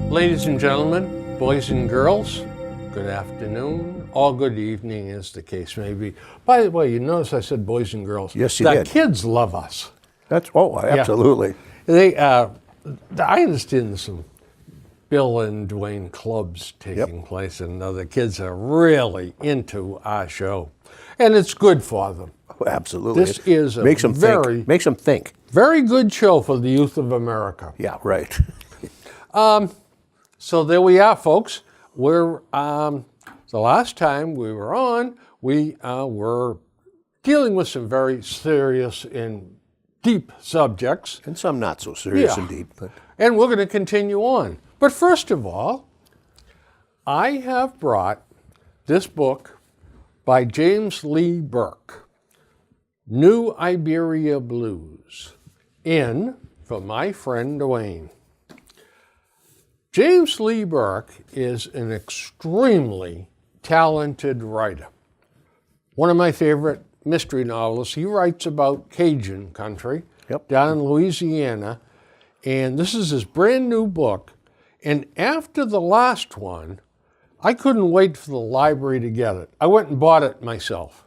Ladies and gentlemen, boys and girls, good afternoon, or good evening as the case may be. By the way, you notice I said boys and girls. Yes, you the did. The kids love us. Absolutely. Yeah. I understand there's some Bill and Dwayne clubs taking place, and the kids are really into our show. And it's good for them. Oh, absolutely. This is a makes them think. Very good show for the youth of America. Yeah, right. So there we are, folks. We're the last time we were on, we were dealing with some very serious and deep subjects. And some not so serious and deep. But. And we're going to continue on. But first of all, I have brought this book by James Lee Burke, New Iberia Blues, in for my friend Dwayne. James Lee Burke is an extremely talented writer. One of my favorite mystery novelists. He writes about Cajun country down in Louisiana, and this is his brand new book. And after the last one, I couldn't wait for the library to get it. I went and bought it myself.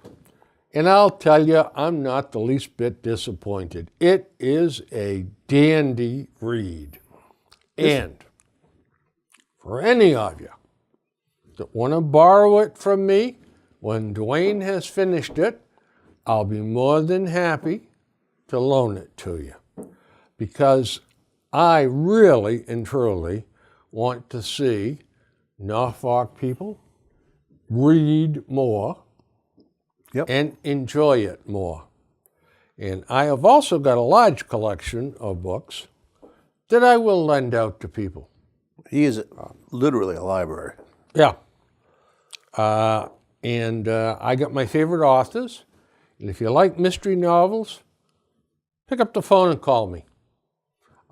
And I'll tell you, I'm not the least bit disappointed. It is a dandy read. And for any of you that want to borrow it from me, when Dwayne has finished it, I'll be more than happy to loan it to you. Because I really and truly want to see Norfolk people read more and enjoy it more. And I have also got a large collection of books that I will lend out to people. He is literally a library. Yeah. And I got my favorite authors. And if you like mystery novels, pick up the phone and call me.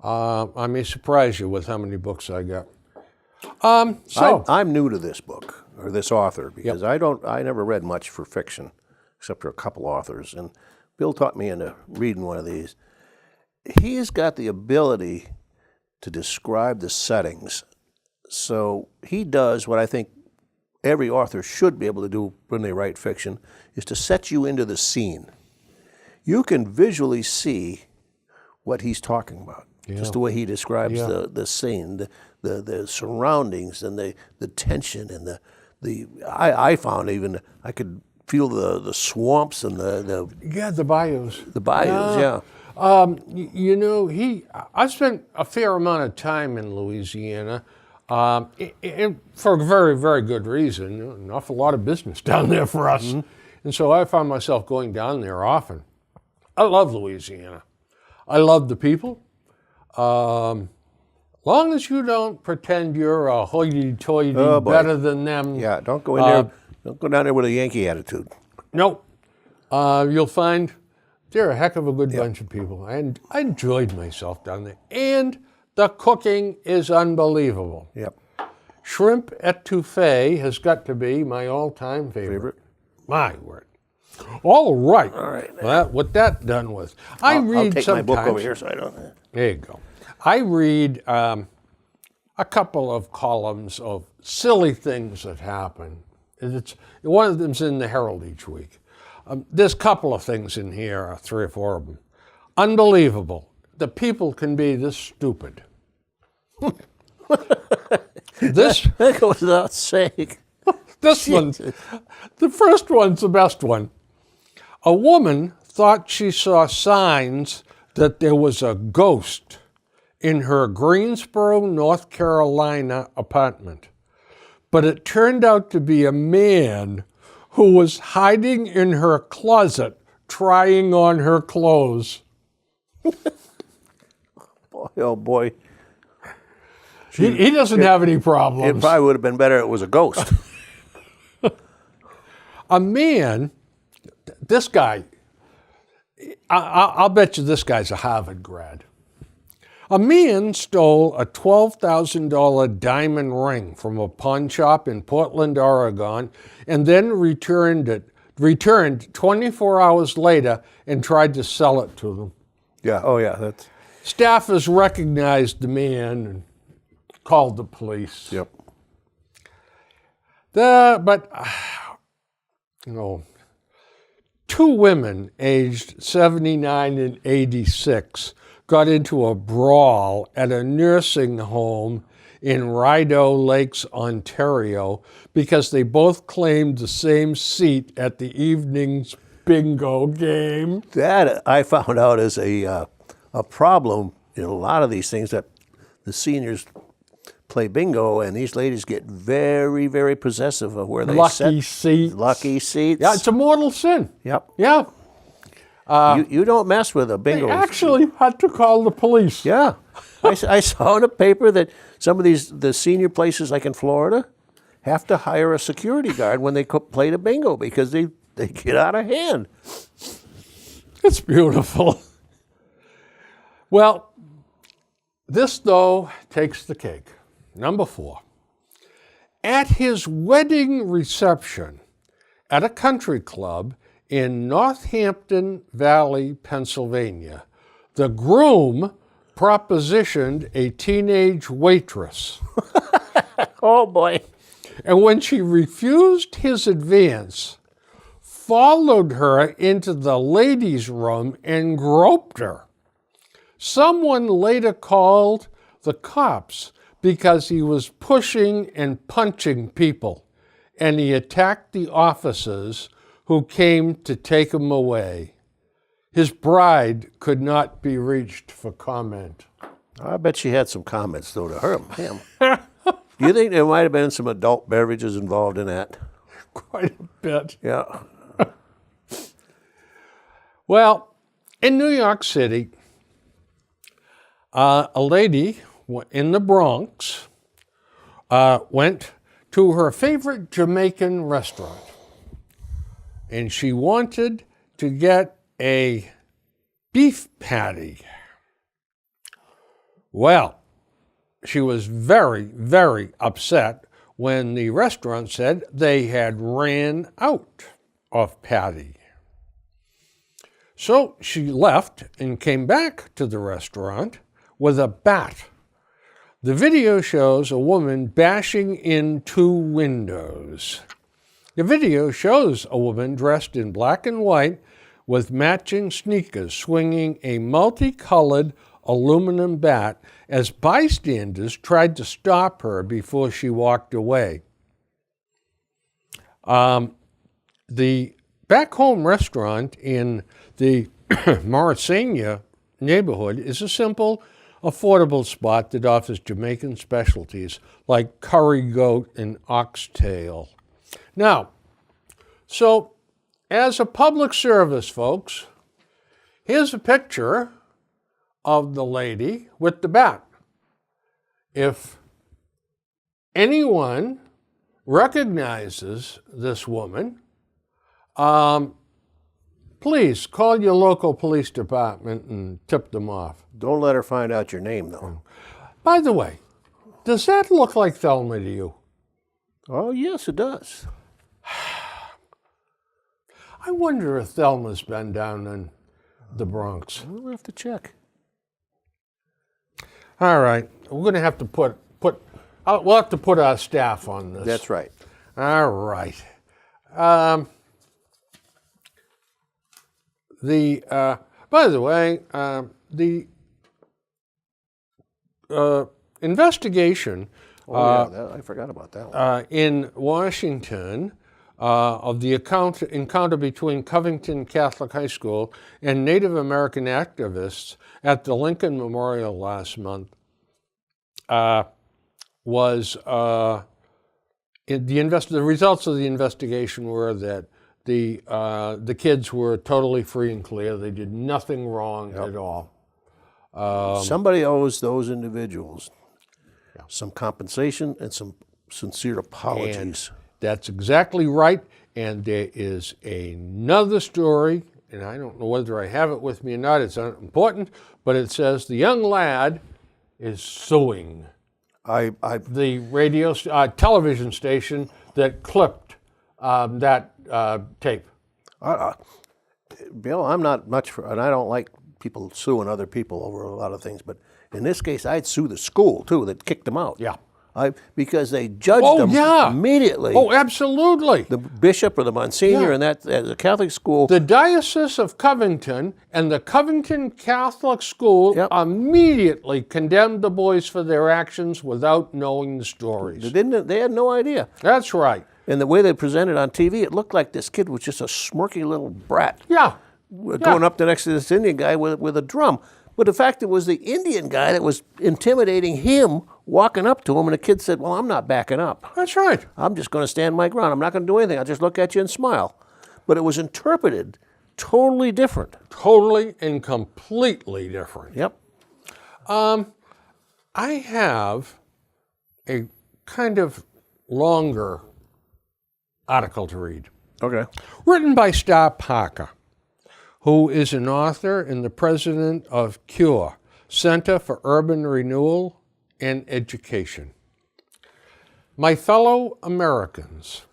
I may surprise you with how many books I got. I'm new to this book, or this author, because I never read much for fiction, except for a couple authors. And Bill taught me into reading one of these. He's got the ability to describe the settings. So he does what I think every author should be able to do when they write fiction, is to set you into the scene. You can visually see what he's talking about, just the way he describes the scene, the surroundings and the tension and I found even I could feel the swamps and the bayous. The bayous, I spent a fair amount of time in Louisiana, and for a very, very good reason. An awful lot of business down there for us. Mm-hmm. And so I found myself going down there often. I love Louisiana. I love the people. Long as you don't pretend you're a hoity-toity better than them. Yeah, don't go in there. Don't go down there with a Yankee attitude. No. You'll find they're a heck of a good bunch of people. And I enjoyed myself down there. And the cooking is unbelievable. Yep. Shrimp etouffee has got to be my all-time favorite. My word. All right. All right. Well, with that done with, I'll take my book over here so I don't. There you go. I read a couple of columns of silly things that happen. One of them's in the Herald each week. There's a couple of things in here, 3 or 4 of them. Unbelievable. The people can be this stupid. That goes without saying. The first one's the best one. A woman thought she saw signs that there was a ghost in her Greensboro, North Carolina apartment. But it turned out to be a man who was hiding in her closet trying on her clothes. Oh, boy. He doesn't have any problems. It probably would have been better if it was a ghost. A man, this guy, I'll bet you this guy's a Harvard grad. A man stole a $12,000 diamond ring from a pawn shop in Portland, Oregon, and then returned 24 hours later and tried to sell it to them. Yeah, oh yeah. Staffers recognized the man and called the police. Yep. Two women aged 79 and 86 got into a brawl at a nursing home in Rideau Lakes, Ontario, because they both claimed the same seat at the evening's bingo game. That I found out is a problem in a lot of these things, that the seniors play bingo and these ladies get very, very possessive of where they Lucky seats. Lucky seats. Yeah, it's a mortal sin. Yep. Yeah. You don't mess with a bingo. They actually had to call the police. Yeah. I saw in a paper that some of the senior places like in Florida have to hire a security guard when they play the bingo because they get out of hand. It's beautiful. Well, this, though, takes the cake. Number 4. At his wedding reception at a country club in Northampton Valley, Pennsylvania, the groom propositioned a teenage waitress. Oh, boy. And when she refused his advance, followed her into the ladies' room and groped her. Someone later called the cops because he was pushing and punching people, and he attacked the officers who came to take him away. His bride could not be reached for comment. I bet she had some comments, though, to him. Do you think there might have been some adult beverages involved in that? Quite a bit. Yeah. Well, in New York City, a lady in the Bronx went to her favorite Jamaican restaurant, and she wanted to get a beef patty. Well, she was very, very upset when the restaurant said they had ran out of patty. So she left and came back to the restaurant with a bat. The video shows a woman bashing in 2 windows. The video shows a woman dressed in black and white with matching sneakers swinging a multicolored aluminum bat as bystanders tried to stop her before she walked away. The back home restaurant in the Morrisania neighborhood is a simple, affordable spot that offers Jamaican specialties like curry goat and oxtail. Now, so as a public service, folks, here's a picture of the lady with the bat. If anyone recognizes this woman, please call your local police department and tip them off. Don't let her find out your name, though. By the way, does that look like Thelma to you? Oh, yes, it does. I wonder if Thelma's been down in the Bronx. We'll have to check. All right, we're going to have to we'll have to put our staff on this. That's right. All right. By the way, the investigation I forgot about that one. in Washington of the encounter between Covington Catholic High School and Native American activists at the Lincoln Memorial last month was the results of the investigation were that the kids were totally free and clear. They did nothing wrong at all. Somebody owes those individuals some compensation and some sincere apologies. And that's exactly right. And there is another story, and I don't know whether I have it with me or not. It's not important, but it says the young lad is suing the television station that clipped that tape. Bill, I'm not much for, and I don't like people suing other people over a lot of things, but in this case, I'd sue the school, too, that kicked them out. Yeah. Because they judged Oh, them yeah. immediately. Oh, absolutely. The bishop or the Monsignor Yeah. and that as a Catholic school. The Diocese of Covington and the Covington Catholic School Yep. immediately condemned the boys for their actions without knowing the stories. They had no idea. That's right. And the way they presented on TV, it looked like this kid was just a smirky little brat Yeah. going up next to this Indian guy with a drum. But the fact it was the Indian guy that was intimidating him, walking up to him, and the kid said, well, I'm not backing up. That's right. I'm just going to stand my ground. I'm not going to do anything. I'll just look at you and smile. But it was interpreted totally different. Totally and completely different. Yep. I have a kind of longer article to read, Okay. written by Star Parker, who is an author and the president of CURE, Center for Urban Renewal and Education. My fellow Americans,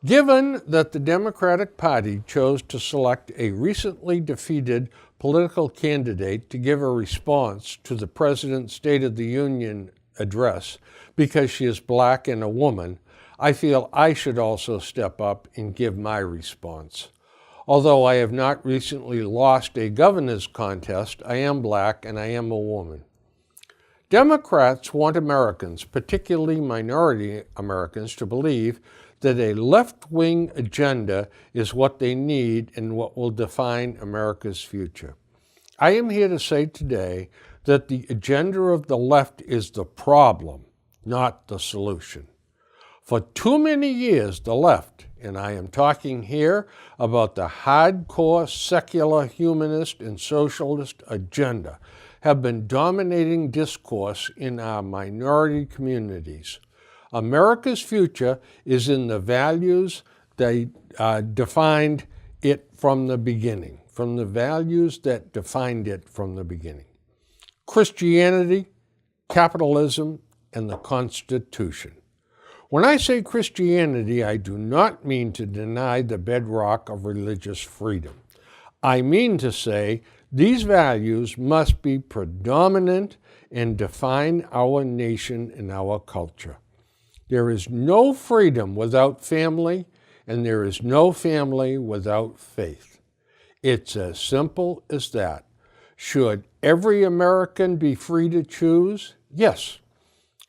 given that the Democratic Party chose to select a recently defeated political candidate to give a response to the President's State of the Union address because she is black and a woman, I feel I should also step up and give my response. Although I have not recently lost a governor's contest, I am black and I am a woman. Democrats want Americans, particularly minority Americans, to believe that a left-wing agenda is what they need and what will define America's future. I am here to say today that the agenda of the left is the problem, not the solution. For too many years, the left, and I am talking here about the hardcore secular humanist and socialist agenda, have been dominating discourse in our minority communities. America's future is in the values that defined it from the beginning, from the values that defined it from the beginning. Christianity, capitalism, and the Constitution. When I say Christianity, I do not mean to deny the bedrock of religious freedom. I mean to say these values must be predominant and define our nation and our culture. There is no freedom without family, and there is no family without faith. It's as simple as that. Should every American be free to choose? Yes.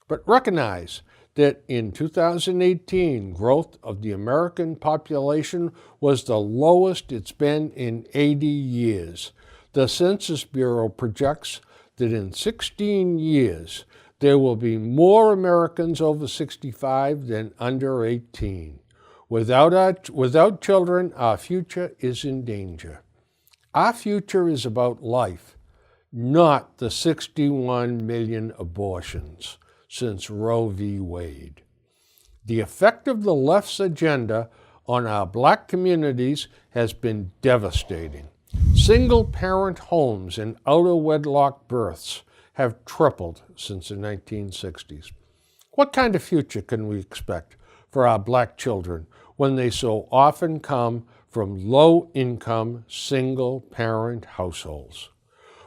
But recognize that in 2018, growth of the American population was the lowest it's been in 80 years. The Census Bureau projects that in 16 years, there will be more Americans over 65 than under 18. Without children, our future is in danger. Our future is about life, not the 61 million abortions since Roe v. Wade. The effect of the left's agenda on our black communities has been devastating. Single-parent homes and out-of-wedlock births have tripled since the 1960s. What kind of future can we expect for our black children when they so often come from low-income, single-parent households?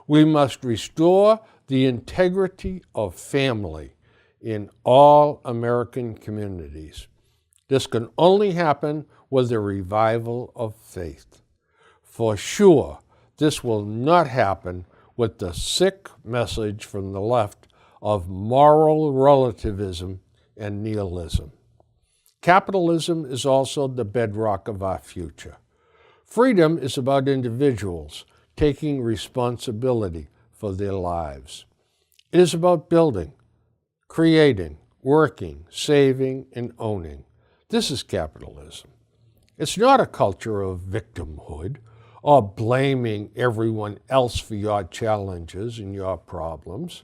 We must restore the integrity of family in all American communities. This can only happen with a revival of faith. For sure, this will not happen with the sick message from the left of moral relativism and nihilism. Capitalism is also the bedrock of our future. Freedom is about individuals taking responsibility for their lives. It is about building, creating, working, saving, and owning. This is capitalism. It's not a culture of victimhood or blaming everyone else for your challenges and your problems.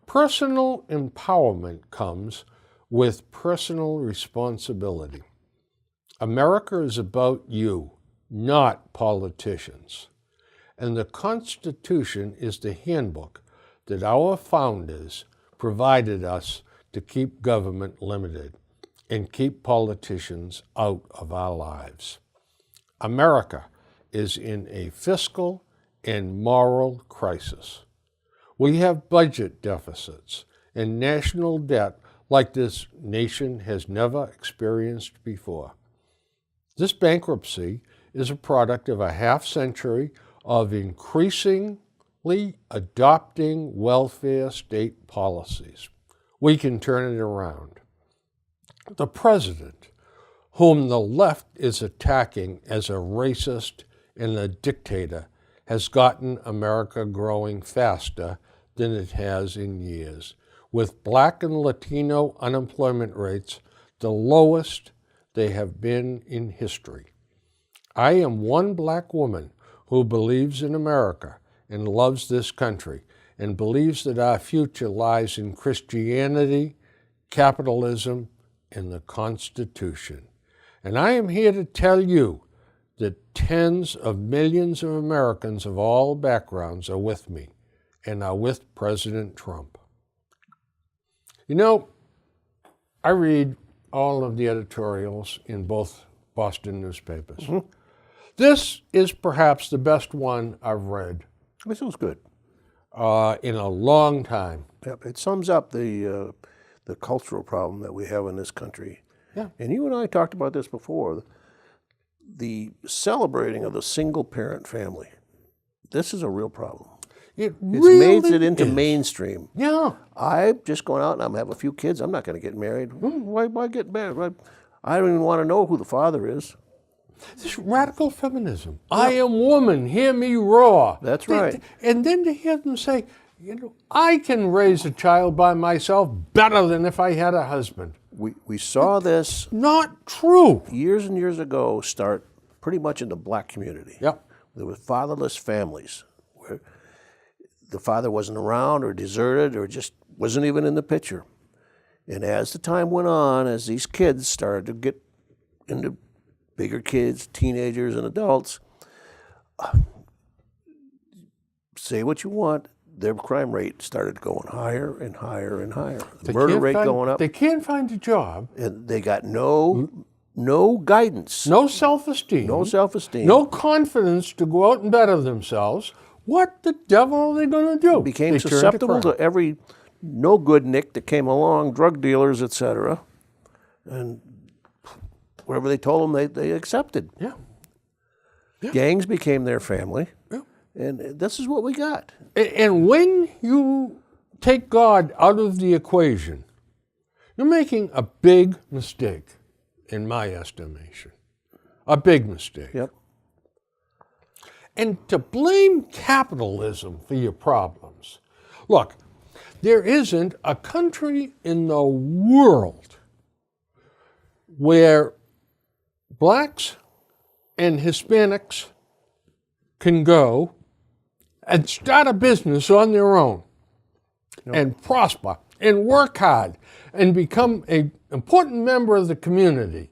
Personal empowerment comes with personal responsibility. America is about you, not politicians. And the Constitution is the handbook that our founders provided us to keep government limited and keep politicians out of our lives. America is in a fiscal and moral crisis. We have budget deficits and national debt like this nation has never experienced before. This bankruptcy is a product of a half-century of increasingly adopting welfare state policies. We can turn it around. The president, whom the left is attacking as a racist and a dictator, has gotten America growing faster than it has in years, with Black and Latino unemployment rates the lowest they have been in history. I am one Black woman who believes in America and loves this country and believes that our future lies in Christianity, capitalism, and the Constitution. And I am here to tell you that tens of millions of Americans of all backgrounds are with me and are with President Trump. You know, I read all of the editorials in both Boston newspapers. Mm-hmm. This is perhaps the best one I've read. This was good. In a long time. Yep. It sums up the cultural problem that we have in this country. Yeah. And you and I talked about this before. The celebrating of the single-parent family. This is a real problem. It really made it into is. mainstream. Yeah. I'm just going out and I'm have a few kids. I'm not going to get married. Why get married? I don't even want to know who the father is. This radical feminism. Yeah. I am woman, hear me roar. That's right. And then to hear them say, you know, I can raise a child by myself better than if I had a husband. We saw this not true. Years and years ago start pretty much in the Black community. Yep. There were fatherless families where the father wasn't around or deserted or just wasn't even in the picture. And as the time went on, as these kids started to get into bigger kids, teenagers and adults, say what you want, their crime rate started going higher and higher and higher. The murder rate going up. They can't find a job. And they got no guidance. No self-esteem. No self-esteem. No confidence to go out and better themselves. What the devil are they going to do? Became susceptible to every no good nick that came along, drug dealers, etc. And whatever they told them, they accepted. Yeah. Gangs became their family. Yeah. And this is what we got. And when you take God out of the equation, you're making a big mistake, in my estimation. A big mistake. Yep. And to blame capitalism for your problems. Look, there isn't a country in the world where Blacks and Hispanics can go and start a business on their own and prosper and work hard and become an important member of the community.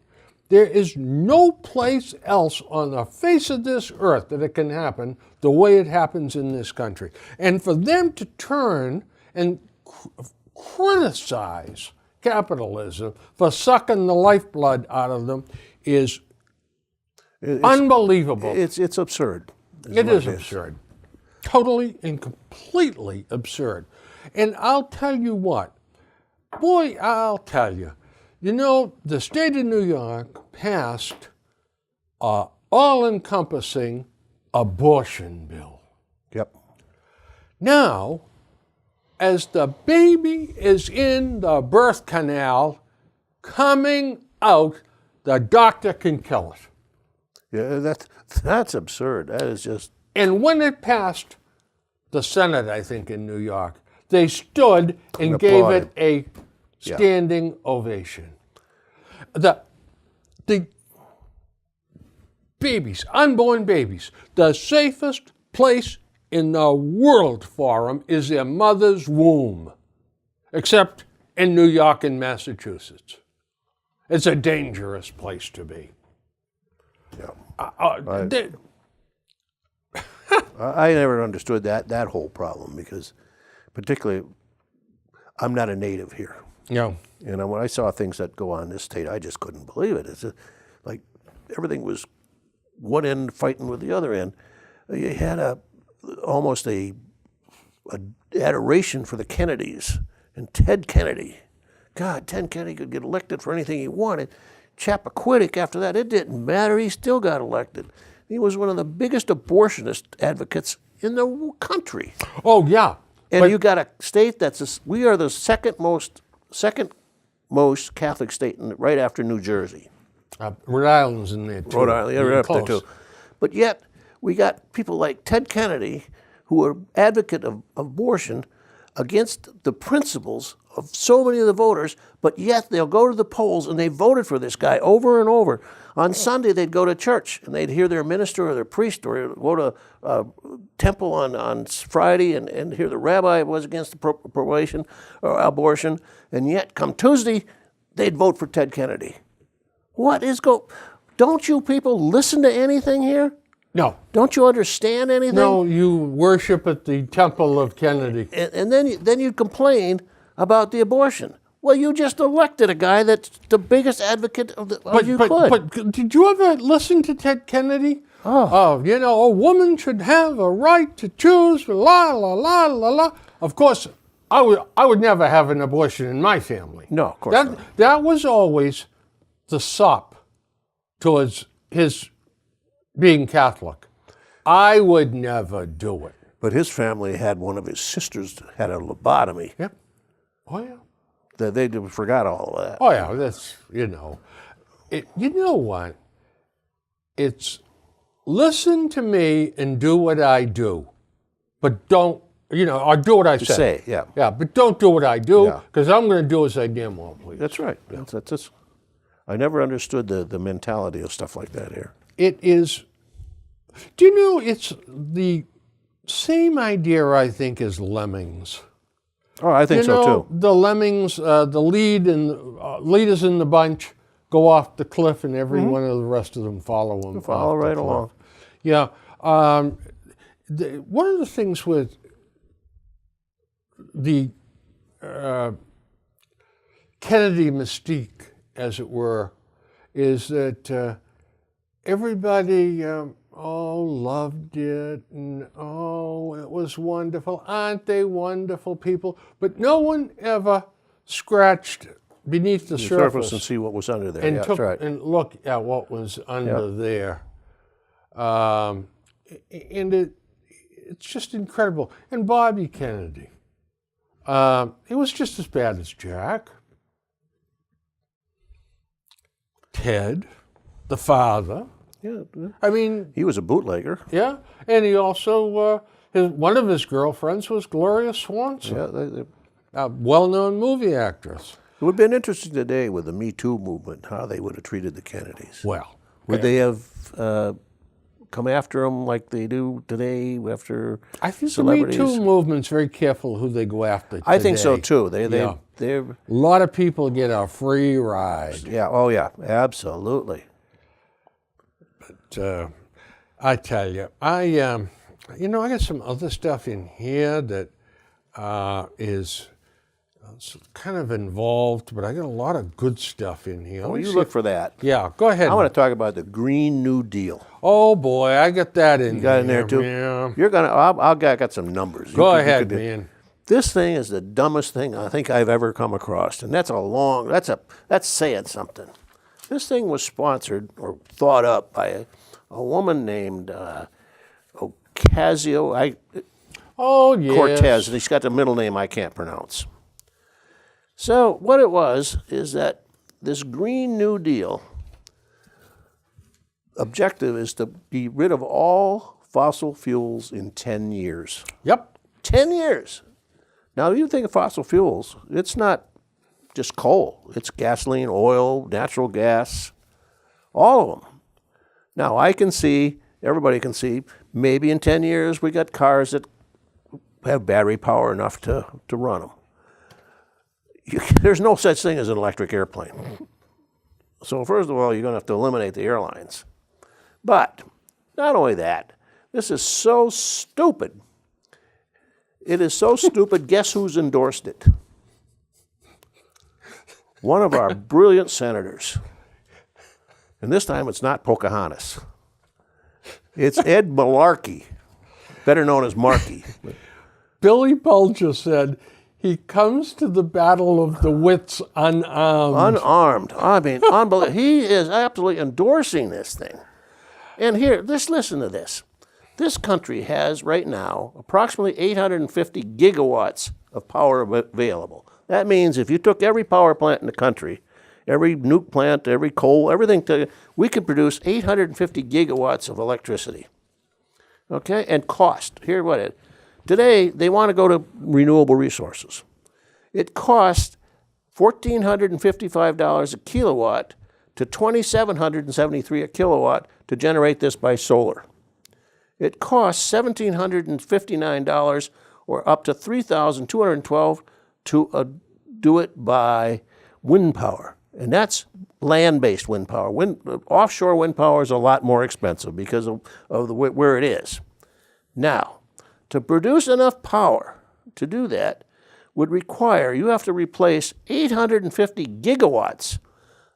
There is no place else on the face of this earth that it can happen the way it happens in this country. And for them to turn and criticize capitalism for sucking the lifeblood out of them is unbelievable. It's absurd. It is absurd. Totally and completely absurd. And I'll tell you what, boy, I'll tell you, you know, the state of New York passed an all-encompassing abortion bill. Yep. Now, as the baby is in the birth canal, coming out, the doctor can kill it. Yeah, that's absurd. That is just... And when it passed the Senate, I think, in New York, they stood and gave it a standing ovation. The babies, unborn babies, the safest place in the world for them is their mother's womb, except in New York and Massachusetts. It's a dangerous place to be. Yeah. I never understood that whole problem because, particularly, I'm not a native here. Yeah. And when I saw things that go on in this state, I just couldn't believe it. It's like everything was one end fighting with the other end. You had almost a adoration for the Kennedys and Ted Kennedy God, Ted Kennedy could get elected for anything he wanted. Chappaquiddick, after that, it didn't matter. He still got elected. He was one of the biggest abortionist advocates in the country. Oh, yeah. And you got a state we are the second most Catholic state, right after New Jersey. Rhode Island's in there, too. Rhode Island, yeah, right up there, too. But yet, we got people like Ted Kennedy, who are advocate of abortion against the principles of so many of the voters, but yet they'll go to the polls and they voted for this guy over and over. On Sunday, they'd go to church and they'd hear their minister or their priest, or go to a temple on Friday and hear the rabbi was against the prohibition or abortion, and yet come Tuesday, they'd vote for Ted Kennedy. Don't you people listen to anything here? No. Don't you understand anything? No, you worship at the temple of Kennedy. And then you complain about the abortion. Well, you just elected a guy that's the biggest advocate of you could. But did you ever listen to Ted Kennedy? Oh, a woman should have a right to choose, la, la, la, la, la. Of course, I would never have an abortion in my family. No, of course not. That was always the sop towards his being Catholic. I would never do it. But his family had one of his sisters had a lobotomy. Yep. Oh, yeah. They forgot all of that. Oh, yeah, that's, you know what? It's listen to me and do what I do, but don't, or do what I say. Yeah. Yeah, but don't do what I do, because I'm going to do as I damn well please. That's right. Yeah. That's I never understood the mentality of stuff like that here. It is, it's the same idea, I think, as Lemmings. Oh, I think so too. The Lemmings, the leaders in the bunch go off the cliff, and every one of the rest of them follow them. Follow right along. Yeah. One of the things with the Kennedy mystique, as it were, is that everybody loved it, and it was wonderful. Aren't they wonderful people? But no one ever scratched beneath the surface and see what was under there. and That's right. and look at what was under there. And it's just incredible. And Bobby Kennedy, it was just as bad as Jack. Ted, the father. Yeah. I mean, he was a bootlegger. Yeah, and he also one of his girlfriends was Gloria Swanson, a well-known movie actress. It would have been interesting today with the Me Too movement how they would have treated the Kennedys. Well, would they have come after them like they do today after I think celebrities? The Me Too movement's very careful who they go after today. I think so too. A lot of people get a free ride. Yeah. Oh yeah. Absolutely. But I tell you, I got some other stuff in here that is kind of involved, but I got a lot of good stuff in here. Well, you look for that. Yeah, go ahead. I want to talk about the Green New Deal. Oh boy, I got that in there. You got in there too? Yeah. You're gonna. I got some numbers. Go ahead, man. This thing is the dumbest thing I think I've ever come across, and that's saying something. This thing was sponsored or thought up by a woman named Ocasio. Cortez. And she's got the middle name I can't pronounce. So what it was is that this Green New Deal objective is to be rid of all fossil fuels in 10 years. Yep. 10 years. Now, you think of fossil fuels, it's not just coal. It's gasoline, oil, natural gas, all of them. Now, everybody can see, maybe in 10 years we got cars that have battery power enough to run them. There's no such thing as an electric airplane. So first of all, you're going to have to eliminate the airlines. But not only that, this is so stupid. It is so stupid, guess who's endorsed it? One of our brilliant senators. And this time it's not Pocahontas. It's Ed Malarkey, better known as Markey. Billy Bulger said He comes to the battle of the wits unarmed. Unarmed. I mean, unbelievable. He is absolutely endorsing this thing. And here, just listen to this. This country has right now approximately 850 gigawatts of power available. That means if you took every power plant in the country, every nuke plant, every coal, everything, we could produce 850 gigawatts of electricity. Okay? And cost. Here what it is. Today, they want to go to renewable resources. It costs $1,455 a kilowatt to $2,773 a kilowatt to generate this by solar. It costs $1,759 or up to $3,212 to do it by wind power. And that's land-based wind power. Offshore wind power is a lot more expensive because of where it is. Now, to produce enough power to do that would require, you have to replace 850 gigawatts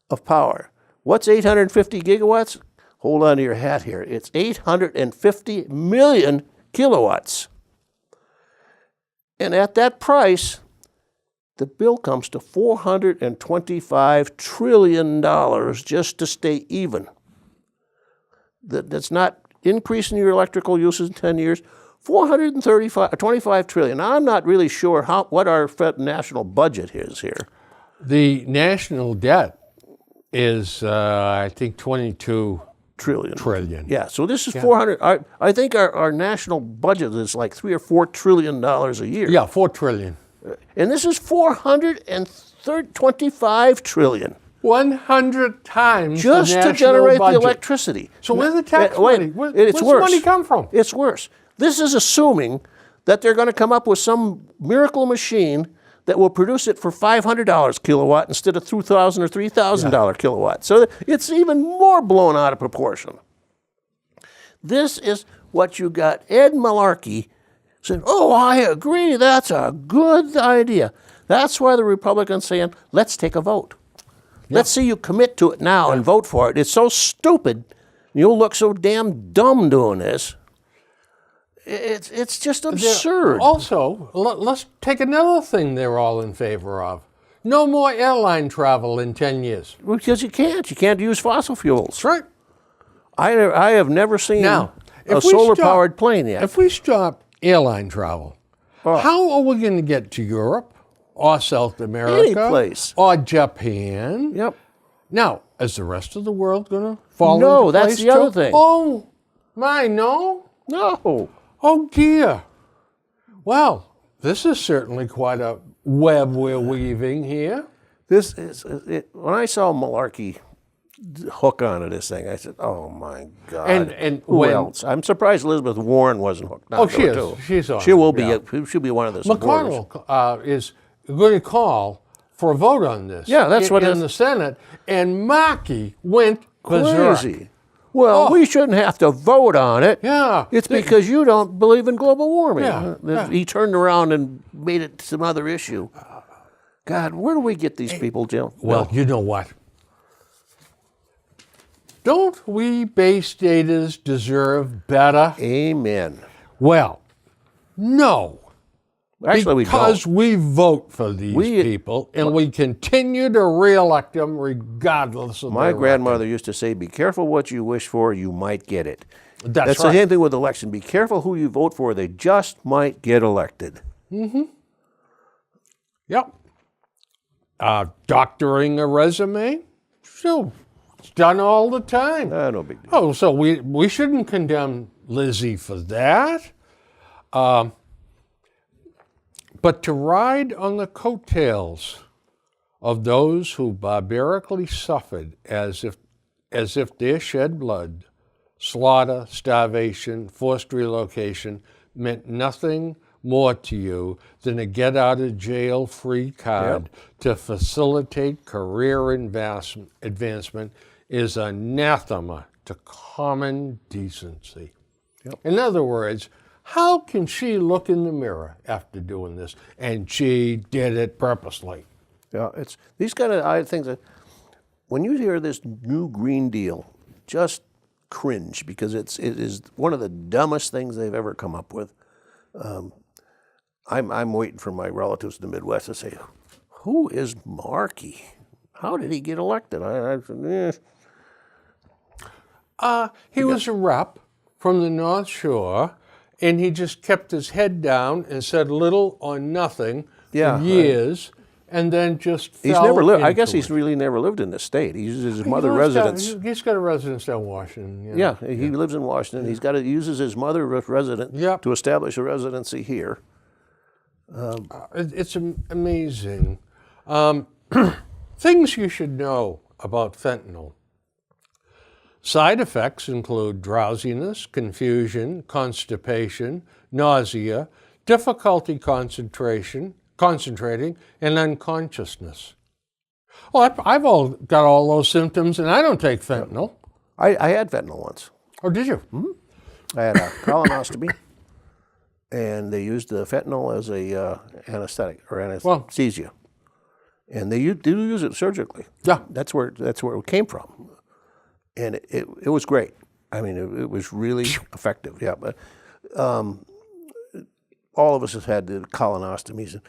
of power. What's 850 gigawatts? Hold on to your hat here. It's 850 million kilowatts. And at that price, the bill comes to $425 trillion just to stay even. That's not increasing your electrical usage in 10 years. 25 trillion. Now, I'm not really sure what our national budget is here. The national debt is, I think, 22 trillion. Yeah, so this is 400. I think our national budget is like $3 or $4 trillion a year. Yeah, 4 trillion. And this is 425 trillion. 100 times just the to generate budget. the electricity. So where's the tax money? Where's it's the worse. money come from? It's worse. This is assuming that they're going to come up with some miracle machine that will produce it for $500 kilowatt instead of $2,000 or $3,000 kilowatt. So it's even more blown out of proportion. This is what you got Ed Malarkey saying, oh, I agree, that's a good idea. That's why the Republicans saying, let's take a vote. Let's see you commit to it now and vote for it. It's so stupid. You'll look so damn dumb doing this. It's just absurd. Also, let's take another thing they're all in favor of. No more airline travel in 10 years. Because you can't. You can't use fossil fuels. That's right. I have never seen Now, a solar-powered plane yet. If we stop airline travel, how are we going to get to Europe or South America? Any place. Or Japan? Yep. Now, is the rest of the world going to fall No, into that's place the other too? thing. Oh, my, no? No. Oh, dear. Well, this is certainly quite a web we're weaving here. This is when I saw Malarkey hook onto this thing, I said, "Oh my God!" And who else? I'm surprised Elizabeth Warren wasn't hooked onto she it is. too. She's on. She will be. Yeah. She'll be one of the supporters. McConnell is going to call for a vote on this. Yeah, that's what in the Senate, and Markey went berserk. Crazy. Well, we shouldn't have to vote on it. Yeah. It's because you don't believe in global warming. Yeah. He turned around and made it some other issue. God, where do we get these people, Jim? Well, you know what? Don't we Bay Staters deserve better? Amen. Well, no. Actually, because we vote for these people, and we continue to reelect them regardless of my their grandmother used to say, be careful what you wish for, you might get it. That's the right. same thing with election. Be careful who you vote for, they just might get elected. Mm-hmm. Yep. Doctoring a resume? So it's done all the time. No big deal. Oh, so we shouldn't condemn Lizzie for that. But to ride on the coattails of those who barbarically suffered as if their shed blood, slaughter, starvation, forced relocation meant nothing more to you than a get-out-of-jail-free card to facilitate career advancement is anathema to common decency. Yep. In other words, how can she look in the mirror after doing this? And she did it purposely. Yeah, it's these kind of things that when you hear this new Green Deal, just cringe because it is one of the dumbest things they've ever come up with. I'm waiting for my relatives in the Midwest to say, who is Markey? How did he get elected? I said, He was a rep from the North Shore, and he just kept his head down and said little or nothing Yeah, for years, and then just He's fell never lived. I into guess he's it. really never lived in the state. He uses his mother He's residence. He's got a residence down Washington. Yeah, he lives in Washington. He's got uses his mother residence Yep. to establish a residency here. It's amazing. Things you should know about fentanyl. Side effects include drowsiness, confusion, constipation, nausea, difficulty concentrating, and unconsciousness. Well, I've got all those symptoms, and I don't take fentanyl. I had fentanyl once. Oh, did you? I had a colonoscopy, and they used the fentanyl as a anesthetic or anesthesia, and they do use it surgically. Yeah. That's where it came from, and it was great. I mean, it was really effective. Yeah, but all of us have had the colonostomies.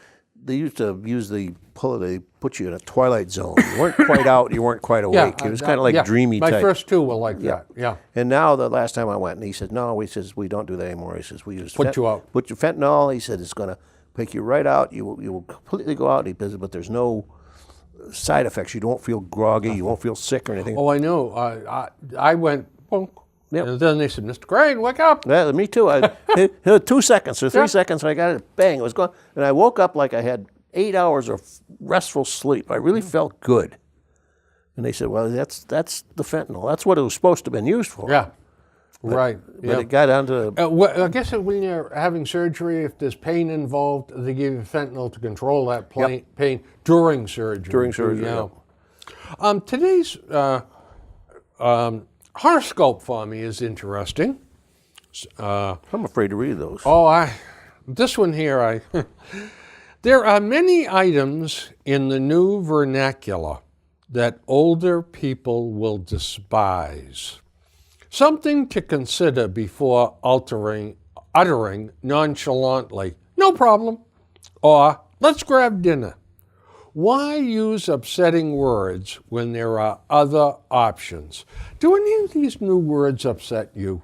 They used to use they put you in a twilight zone. You weren't quite out, you weren't quite awake. It was kind of like dreamy My type. first two were like that. Yeah. And now the last time I went, and he said, no, he says, we don't do that anymore. He says, we use Put you out. Put your fentanyl. He said, it's going to pick you right out. You will completely go out. He says, but there's no side effects. You don't feel groggy. You won't feel sick or anything. Oh, I know. I went, bonk. Yep. And then they said, Mr. Crane, wake up. Yeah, me too. It 2 seconds or 3 seconds, and I got it. Bang! It was gone, and I woke up like I had 8 hours of restful sleep. I really felt good. And they said, "Well, that's the fentanyl. That's what it was supposed to have been used for." Yeah, right. But it got down to Well, I guess when you're having surgery, if there's pain involved, they give you fentanyl to control that pain during surgery. During surgery, Yeah. Today's horoscope for me is interesting. I'm afraid to read those. This one here, there are many items in the new vernacular that older people will despise. Something to consider before uttering nonchalantly, no problem, or let's grab dinner. Why use upsetting words when there are other options? Do any of these new words upset you?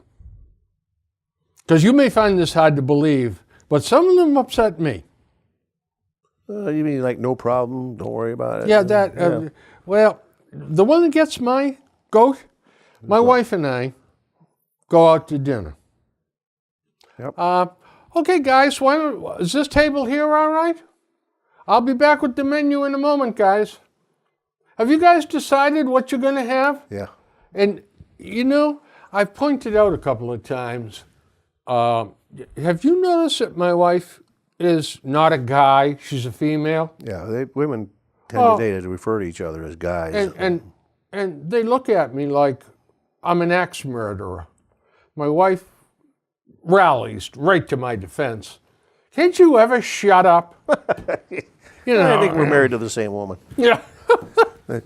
Because you may find this hard to believe, but some of them upset me. You mean like no problem? Don't worry about it. Yeah, well, the one that gets my goat, my wife and I go out to dinner. Yep. Okay, guys, is this table here all right? I'll be back with the menu in a moment, guys. Have you guys decided what you're going to have? Yeah. And, I've pointed out a couple of times, have you noticed that my wife is not a guy, she's a female? Yeah, women tend today to refer to each other as guys. And they look at me like I'm an axe murderer. My wife rallies right to my defense. Can't you ever shut up? I think we're married to the same woman. Yeah. But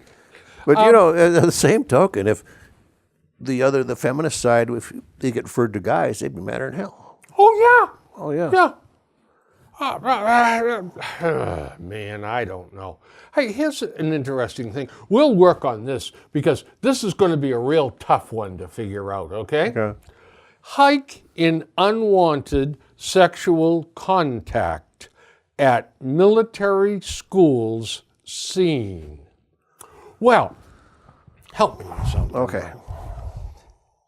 at the same token, if the feminist side, if they get referred to guys, they'd be madder than hell. Oh, yeah. Oh, yeah. Yeah. Man, I don't know. Hey, here's an interesting thing. We'll work on this because this is going to be a real tough one to figure out, okay? Okay. Hike in unwanted sexual contact at military schools scene. Well, help me with something. Okay.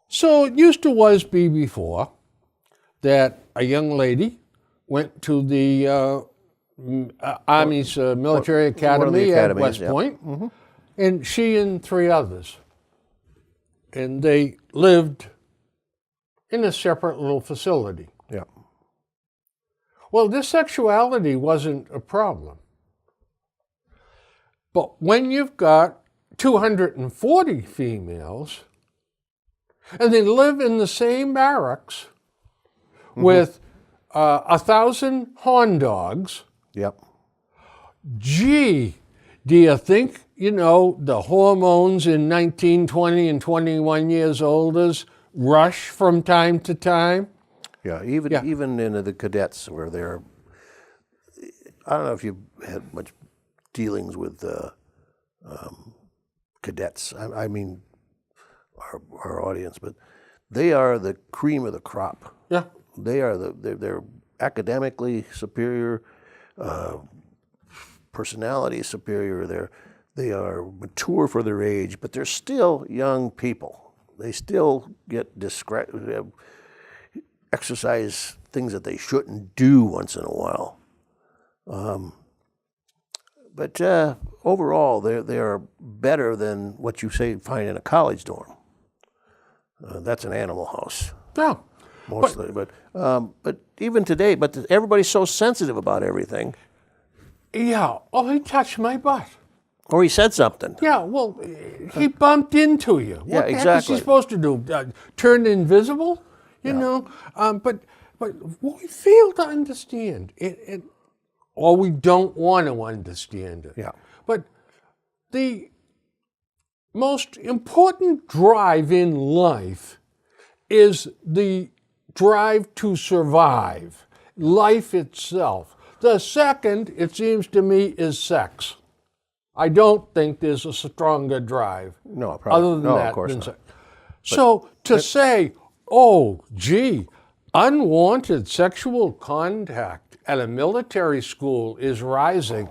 So it used to be before that a young lady went to the Army's military academy at West Point, and she and 3 others. And they lived in a separate little facility. Yeah. Well, this sexuality wasn't a problem. But when you've got 240 females, and they live in the same barracks with 1,000 horn dogs, Yep. gee, do you think, the hormones in 19, 20, and 21 years olders rush from time to time? Yeah. Even in the cadets where I don't know if you've had much dealings with cadets. I mean, our audience, but they are the cream of the crop. Yeah. They're academically superior, personality superior. They are mature for their age, but they're still young people. They still get exercise things that they shouldn't do once in a while. But overall, they are better than what you find in a college dorm. That's an animal house. Yeah. Mostly, but even today, everybody's so sensitive about everything. Yeah. Oh, he touched my butt. Or he said something. Yeah. Well, he bumped into you. What the heck is he supposed to do? Turn invisible? You know. But we fail to understand it, or we don't want to understand it. Yeah. But the most important drive in life is the drive to survive, life itself. The second, it seems to me, is sex. I don't think there's a stronger drive. No, probably. Other than no, that, of course than not. sex. So to say, oh, gee, unwanted sexual contact at a military school is rising,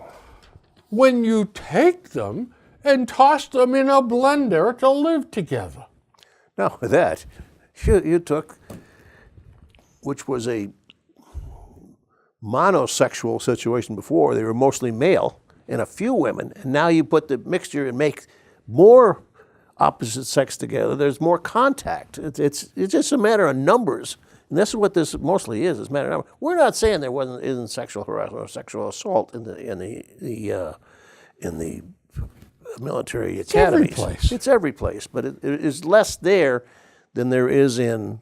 when you take them and toss them in a blender to live together. Now, with that, you took, which was a monosexual situation before, they were mostly male and a few women, and now you put the mixture and make more opposite sex together. There's more contact. It's just a matter of numbers, and this is what this mostly is. It's a matter of numbers. We're not saying there isn't sexual harassment or sexual assault in the military academies. Every place. It's every place, but it is less there than there is in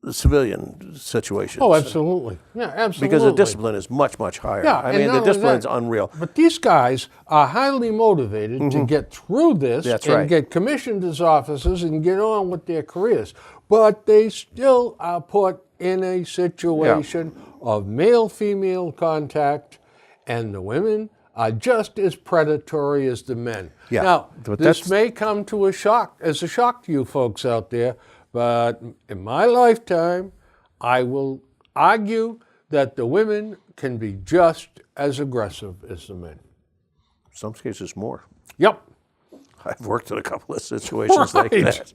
the civilian situations. Oh, absolutely. Yeah, absolutely. Because the discipline is much, much higher. Yeah, I and mean, not the only discipline's that, unreal. But these guys are highly motivated to get through this That's and right. get commissioned as officers and get on with their careers. But they still are put in a situation of male-female contact, and the women are just as predatory as the men. Yeah, Now, but this may come to a shock to you folks out there, but in my lifetime, I will argue that the women can be just as aggressive as the men. In some cases, more. Yep. I've worked in a couple of situations like Right.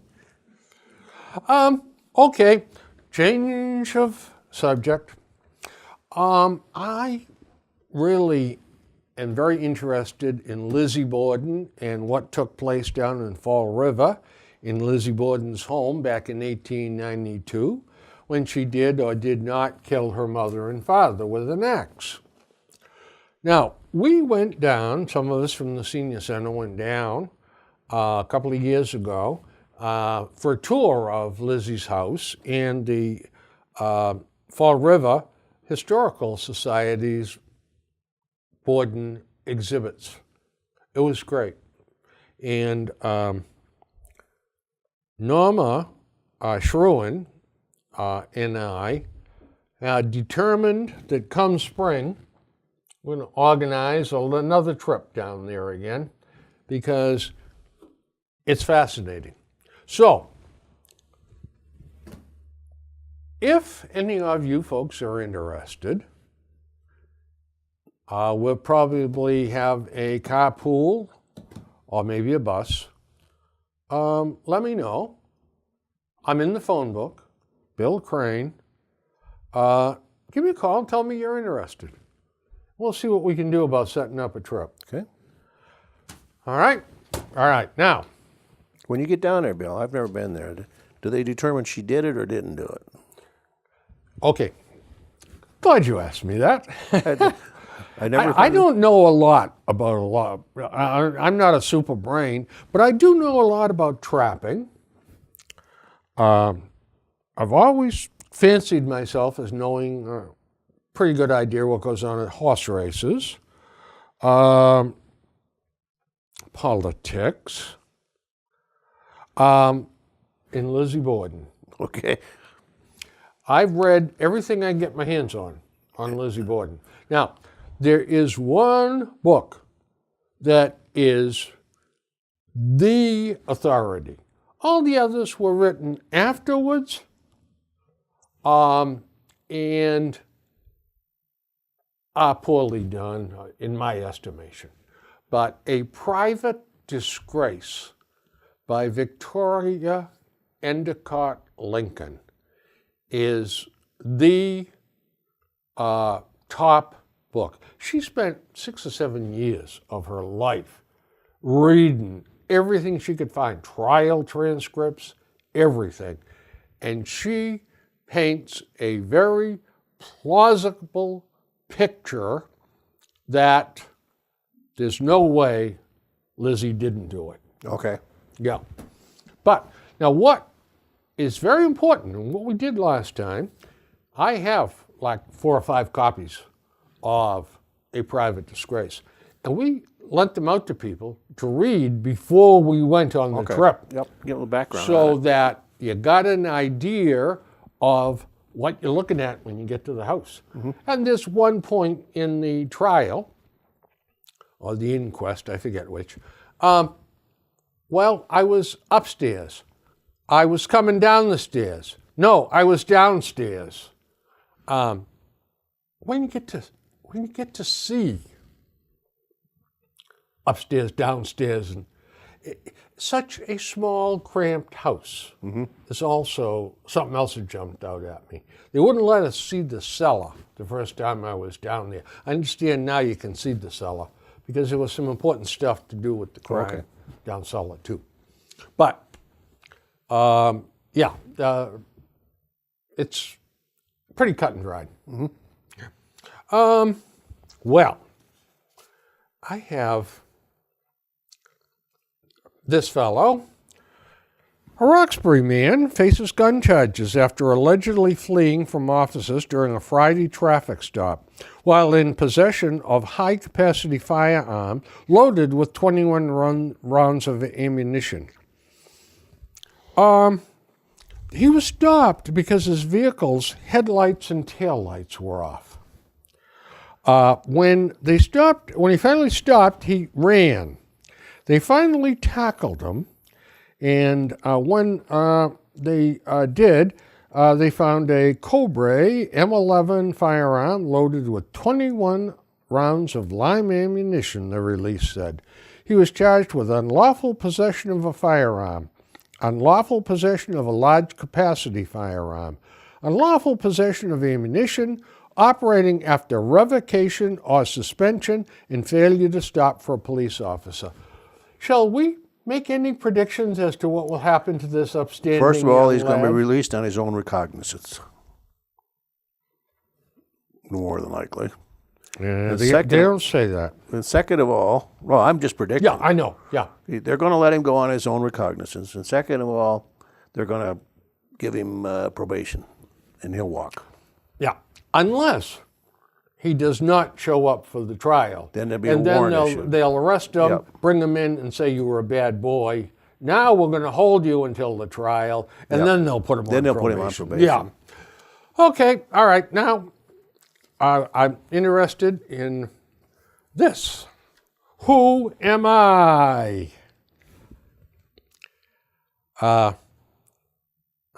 that. Okay, change of subject. I really am very interested in Lizzie Borden and what took place down in Fall River in Lizzie Borden's home back in 1892 when she did or did not kill her mother and father with an axe. Now, we went down, some of us from the senior center went down a couple of years ago for a tour of Lizzie's house and the Fall River Historical Society's Borden exhibits. It was great. And Norma Schrewen and I had determined that come spring, we're going to organize another trip down there again because it's fascinating. So, if any of you folks are interested, we'll probably have a carpool or maybe a bus. Let me know. I'm in the phone book, Bill Crane. Give me a call and tell me you're interested. We'll see what we can do about setting up a trip. Okay. All right? All right. Now, When you get down there, Bill, I've never been there. Do they determine she did it or didn't do it? okay. Glad you asked me that. I don't know a lot about a lot. I'm not a super brain, but I do know a lot about trapping. I've always fancied myself as knowing a pretty good idea what goes on at horse races, politics, in Lizzie Borden. Okay. I've read everything I can get my hands on on Lizzie Borden. Now, there is one book that is the authority. All the others were written afterwards, and are poorly done, in my estimation. But A Private Disgrace by Victoria Endicott Lincoln is the top book. She spent 6 or 7 years of her life reading everything she could find, trial transcripts, everything. And she paints a very plausible picture that there's no way Lizzie didn't do it. Okay. Yeah. But now what is very important, and what we did last time, I have like 4 or 5 copies of A Private Disgrace. And we lent them out to people to read before we went on the trip. Yep. Get a little background. So that you got an idea of what you're looking at when you get to the house. Mm-hmm. And there's one point in the trial, or the inquest, I forget which. Well, I was upstairs. I was coming down the stairs. No, I was downstairs. When you get to see upstairs, downstairs, and such a small, cramped house is also something else that jumped out at me. They wouldn't let us see the cellar the first time I was down there. I understand now you can see the cellar because there was some important stuff to do with the crime down cellar too. But it's pretty cut and dried. Well, I have this fellow. A Roxbury man faces gun charges after allegedly fleeing from officers during a Friday traffic stop while in possession of high-capacity firearm loaded with 21 rounds of ammunition. He was stopped because his vehicle's headlights and taillights were off. When he finally stopped, he ran. They finally tackled him, and when they did, they found a Cobra M11 firearm loaded with 21 rounds of lime ammunition, the release said. He was charged with unlawful possession of a firearm, unlawful possession of a large capacity firearm, unlawful possession of ammunition, operating after revocation or suspension, and failure to stop for a police officer. Shall we make any predictions as to what will happen to this upstanding First of all, young he's going to be lad? released on his own recognizance. More than likely. Yeah, they don't say that. And second of all, well, I'm just predicting. Yeah, I know. Yeah. They're going to let him go on his own recognizance. And second of all, they're going to give him probation, and he'll walk. Yeah. Unless he does not show up for the trial. Then there'll be a warrant issue. And then they'll arrest him, bring him in, and say you were a bad boy. Now we're going to hold you until the trial, and then they'll put him on probation. Then they'll put him on probation. Yeah. Okay. All right. Now, I'm interested in this. Who am I?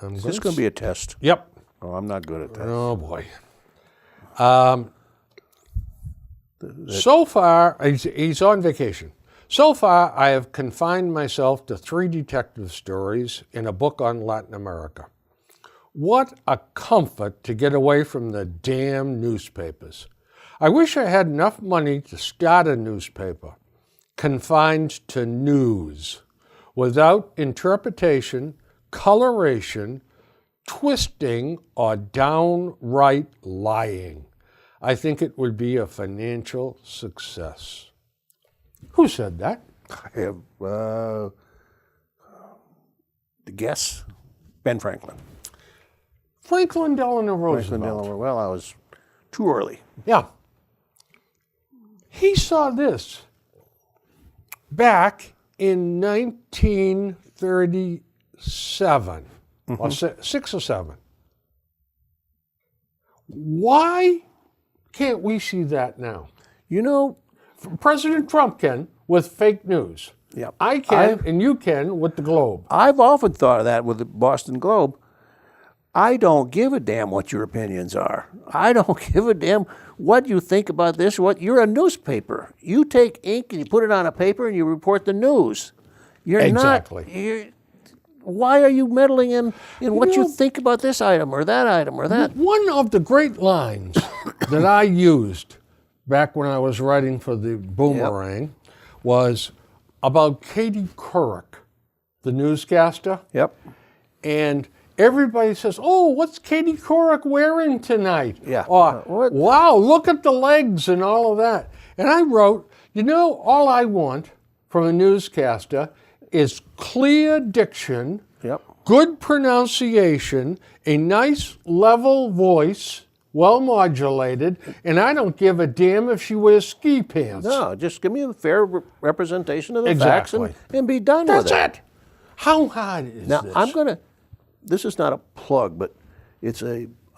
Is this going to be a test? Yep. Oh, I'm not good at that. Oh, boy. So far, he's on vacation. So far, I have confined myself to 3 detective stories and a book on Latin America. What a comfort to get away from the damn newspapers. I wish I had enough money to start a newspaper, confined to news, without interpretation, coloration, twisting, or downright lying. I think it would be a financial success. Who said that? I have the guess, Ben Franklin. Franklin Delano Roosevelt. Well, I was too early. Yeah. He saw this back in 1937, or 6 or 7. Why can't we see that now? You know, President Trump can with fake news. yeah, I can, and you can with the Globe. I've often thought of that with the Boston Globe. I don't give a damn what your opinions are. I don't give a damn what you think about this. You're a newspaper. You take ink and you put it on a paper and you report the news. You're Exactly. Why are you meddling in what you think about this item or that item or that? One of the great lines that I used back when I was writing for the Boomerang was about Katie Couric, the newscaster. Yep. And everybody says, "Oh, what's Katie Couric wearing tonight?" Yeah. Or, What? "Wow, look at the legs," and all of that. And I wrote, all I want from a newscaster is clear diction, Yep. good pronunciation, a nice level voice, well modulated, and I don't give a damn if she wears ski pants. No, just give me a fair representation of the Exactly. facts and be done That's with it. it. How hard is Now, this? this is not a plug, but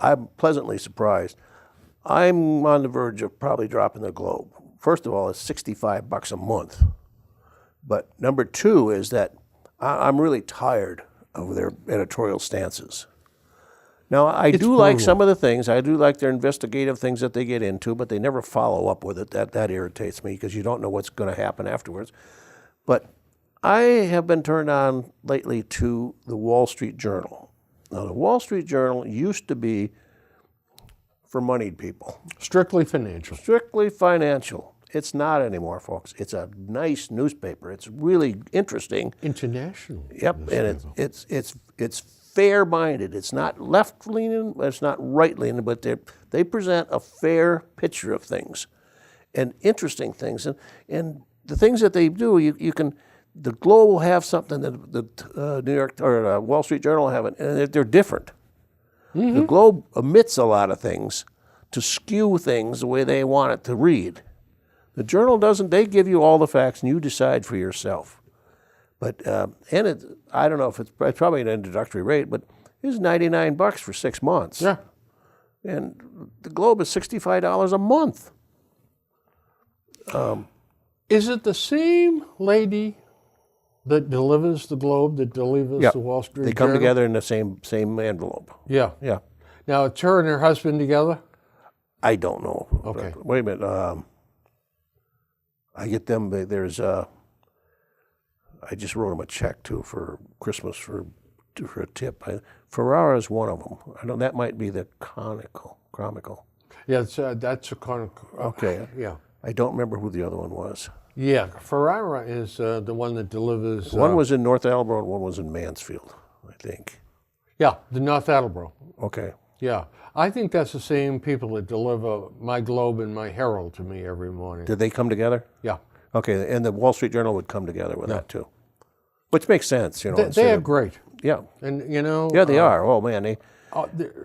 I'm pleasantly surprised. I'm on the verge of probably dropping the Globe. First of all, it's $65 a month. But number two is that I'm really tired of their editorial stances. Now, I do like brutal. some of the things. I do like their investigative things that they get into, but they never follow up with it. That irritates me because you don't know what's going to happen afterwards. But I have been turned on lately to the Wall Street Journal. Now, the Wall Street Journal used to be for moneyed people, Strictly financial. strictly financial. It's not anymore, folks. It's a nice newspaper. It's really interesting. International. Yep, and it's fair-minded. It's not left-leaning. It's not right-leaning, but they present a fair picture of things, and interesting things, and the things that they do. You can. The Globe will have something that the New York or Wall Street Journal will have it, and they're different. Mm-hmm. The Globe omits a lot of things to skew things the way they want it to read. The Journal doesn't. They give you all the facts, and you decide for yourself. But I don't know if it's probably an introductory rate, but it's $99 for 6 months. Yeah. And the Globe is $65 a month. Is it the same lady that delivers the Globe that delivers the Wall Street They come Journal? together in the same envelope. Yeah. Yeah. Now, it's her and her husband together? I don't know. Okay. Wait a minute. I get them. I just wrote them a check too for Christmas for a tip. Ferrara is one of them. I know that might be the Chronicle. Yeah, that's a chronicle. Okay. Yeah. I don't remember who the other one was. Yeah, Ferrara is the one that delivers. One was in North Attleboro and one was in Mansfield, I think. Yeah, the North Attleboro. Okay. Yeah. I think that's the same people that deliver my Globe and my Herald to me every morning. Did they come together? Yeah. Okay, and the Wall Street Journal would come together with that too, which makes sense, They are great. Yeah. And, Yeah, they are. Oh, man.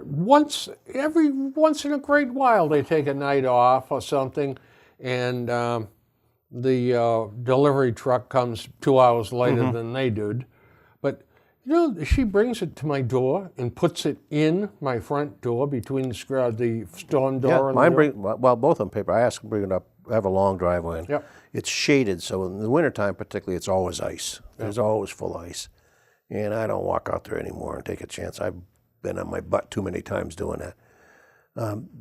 once in a great while, they take a night off or something, and the delivery truck comes 2 hours later than they did. But, she brings it to my door and puts it in my front door between the storm door and mine the door. both of them paper. I ask them to bring it up. I have a long driveway. And Yep. It's shaded, so in the wintertime particularly, it's always ice. There's always full ice. And I don't walk out there anymore and take a chance. I've been on my butt too many times doing that.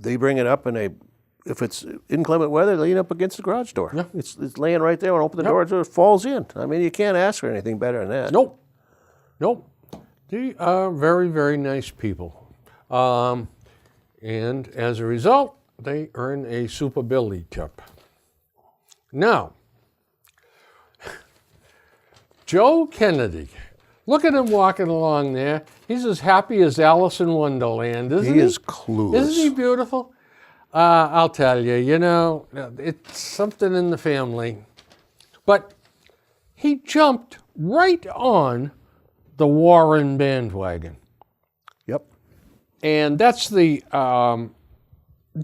They bring it up, and if it's inclement weather, they lean up against the garage door. Yeah. It's laying right there, and open the door, it falls in. I mean, you can't ask for anything better than that. Nope. They are very, very nice people. And as a result, they earn a Super Billy tip. Now, Joe Kennedy, look at him walking along there. He's as happy as Alice in Wonderland, isn't he? He is clueless. Isn't he beautiful? I'll tell you, it's something in the family. But he jumped right on the Warren bandwagon. Yep. And that's the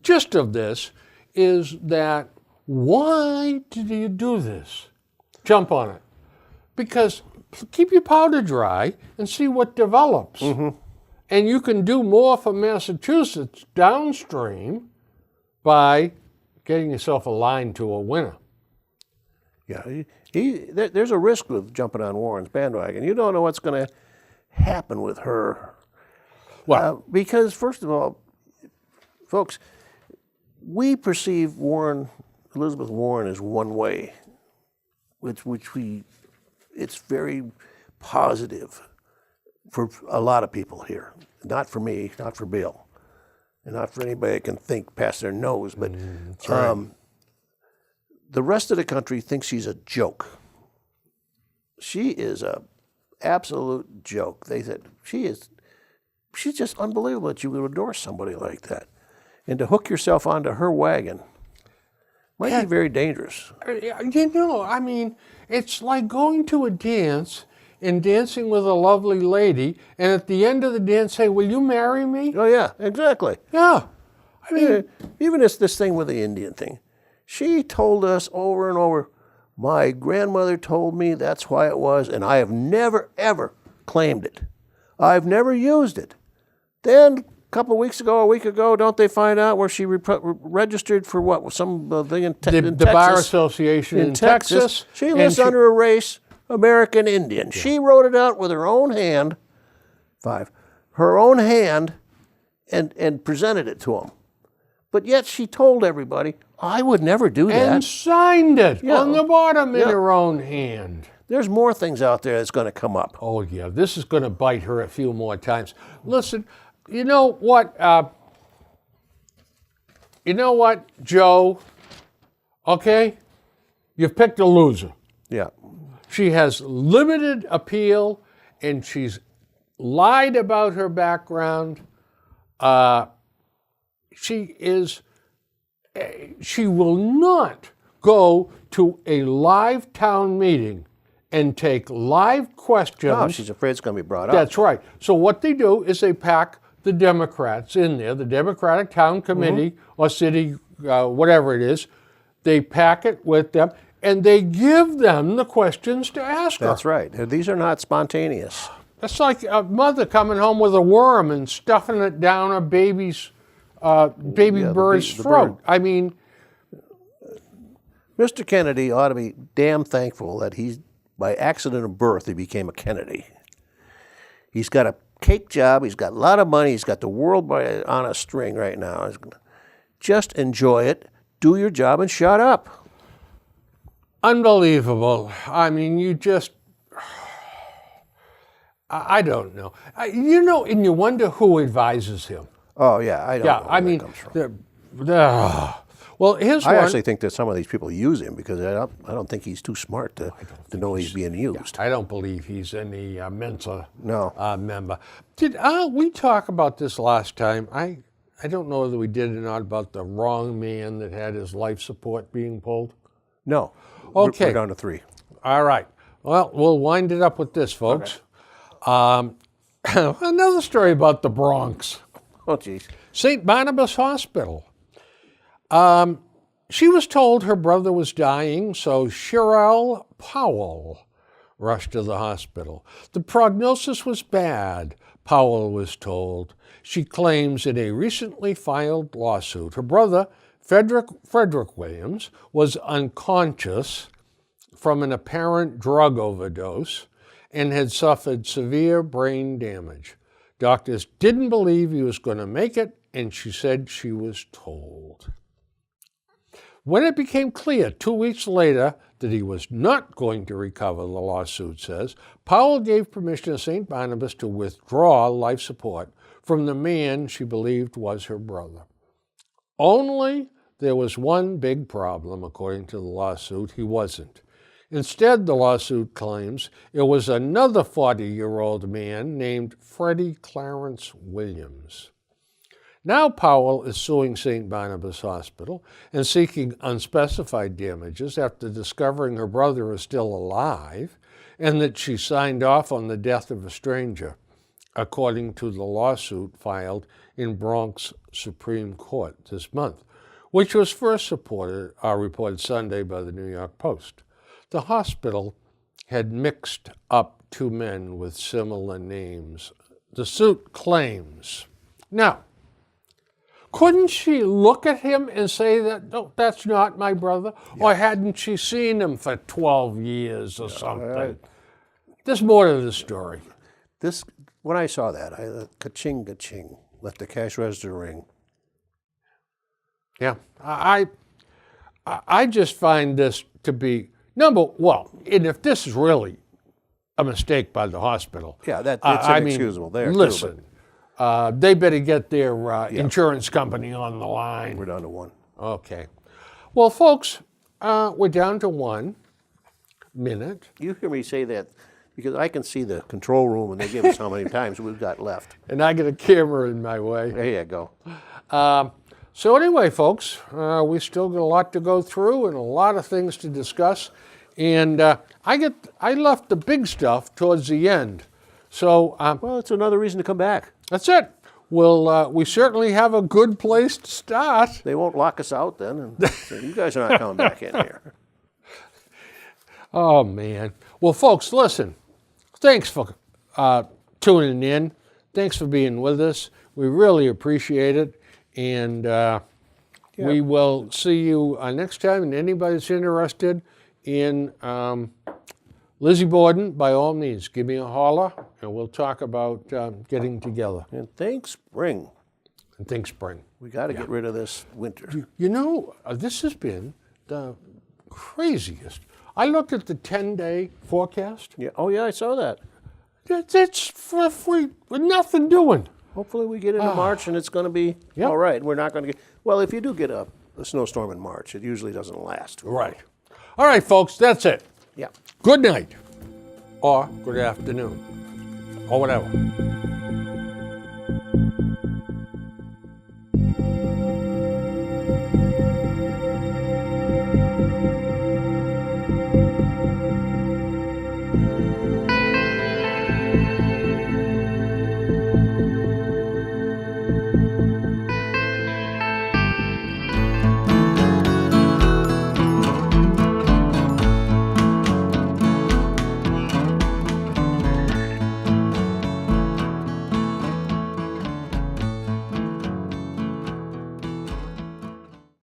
gist of this, is that why did you do this? Jump on it. Because keep your powder dry and see what develops. And you can do more for Massachusetts downstream by getting yourself aligned to a winner. Yeah, there's a risk with jumping on Warren's bandwagon. You don't know what's going to happen with her. Well, because first of all, folks, we perceive Elizabeth Warren as one way, it's very positive for a lot of people here. Not for me, not for Bill, and not for anybody that can think past their nose. But the rest of the country thinks she's a joke. She is a absolute joke. They said she's just unbelievable that you would endorse somebody like that, and to hook yourself onto her wagon might be very dangerous. You know, I mean, it's like going to a dance and dancing with a lovely lady, and at the end of the dance say, "Will you marry me?" Oh yeah, exactly. Yeah, I mean, even this thing with the Indian thing, she told us over and over, my grandmother told me that's why it was, and I have never ever claimed it. I've never used it. Then a week ago, don't they find out where she registered for what? Some thing in Texas? The Bar Association in Texas. She lists under a race, American Indian. Yeah. She wrote it out with her own hand, and presented it to them. But yet she told everybody, I would never do that. And signed it on the bottom in her own hand. There's more things out there that's going to come up. Oh, yeah. This is going to bite her a few more times. Listen, you know what, Joe? Okay? You've picked a loser. Yeah. She has limited appeal, and she's lied about her background. She will not go to a live town meeting and take live questions. No, she's afraid it's going to be brought up. That's right. So what they do is they pack the Democrats in there, the Democratic Town Committee or city, whatever it is. They pack it with them, and they give them the questions to ask her. That's right. These are not spontaneous. It's like a mother coming home with a worm and stuffing it down a baby bird's throat. Bird. I mean, Mr. Kennedy ought to be damn thankful that by accident of birth, he became a Kennedy. He's got a cake job. He's got a lot of money. He's got the world on a string right now. Just enjoy it. Do your job and shut up. Unbelievable. I mean, I don't know. And you wonder who advises him. Oh, yeah. I don't know where that comes from. Well, here's I one. actually think that some of these people use him because I don't think he's too smart to know he's being used. Yeah, I don't believe he's any Mensa member. Did we talk about this last time? I don't know whether we did or not about the wrong man that had his life support being pulled. No. Okay. We're down to 3. All right. Well, we'll wind it up with this, folks. Okay. Another story about the Bronx. Oh, geez. St. Barnabas Hospital. She was told her brother was dying, so Cheryl Powell rushed to the hospital. The prognosis was bad, Powell was told. She claims in a recently filed lawsuit her brother, Frederick Williams, was unconscious from an apparent drug overdose and had suffered severe brain damage. Doctors didn't believe he was going to make it, and she said she was told. When it became clear 2 weeks later that he was not going to recover, the lawsuit says, Powell gave permission to St. Barnabas to withdraw life support from the man she believed was her brother. Only there was one big problem, according to the lawsuit. He wasn't. Instead, the lawsuit claims it was another 40-year-old man named Freddie Clarence Williams. Now Powell is suing St. Barnabas Hospital and seeking unspecified damages after discovering her brother is still alive and that she signed off on the death of a stranger, according to the lawsuit filed in Bronx Supreme Court this month, which was first reported Sunday by the New York Post. The hospital had mixed up 2 men with similar names, the suit claims. Now, Couldn't she look at him and say that, no, that's not my brother? Yeah. Or hadn't she seen him for 12 years or something? There's more to the story. When I saw that, I ka-ching, ka-ching, let the cash register ring. Yeah, I just find this to be, and if this is really a mistake by the hospital. Yeah, it's inexcusable there. Listen, they better get their insurance company on the line. We're down to one. Okay. Well, folks, we're down to 1 minute. You hear me say that because I can see the control room and they give us how many times we've got left. And I get a camera in my way. There you go. So anyway, folks, we still got a lot to go through and a lot of things to discuss. And I left the big stuff towards the end. So well, it's another reason to come back. That's it. We certainly have a good place to start. They won't lock us out then, and say, you guys are not coming back in here. Oh, man. Well, folks, listen. Thanks for tuning in. Thanks for being with us. We really appreciate it. And we will see you next time. And anybody that's interested in Lizzie Borden, by all means, give me a holler, and we'll talk about getting together. And think spring. We got to get rid of this winter. You know, this has been the craziest. I looked at the 10-day forecast. Yeah. Oh, yeah, I saw that. It's with nothing doing. Hopefully we get into March and it's going to be all right. We're not going to get, well, if you do get a snowstorm in March, it usually doesn't last. Right. All right, folks, that's it. Yeah. Good night, or good afternoon, or whatever.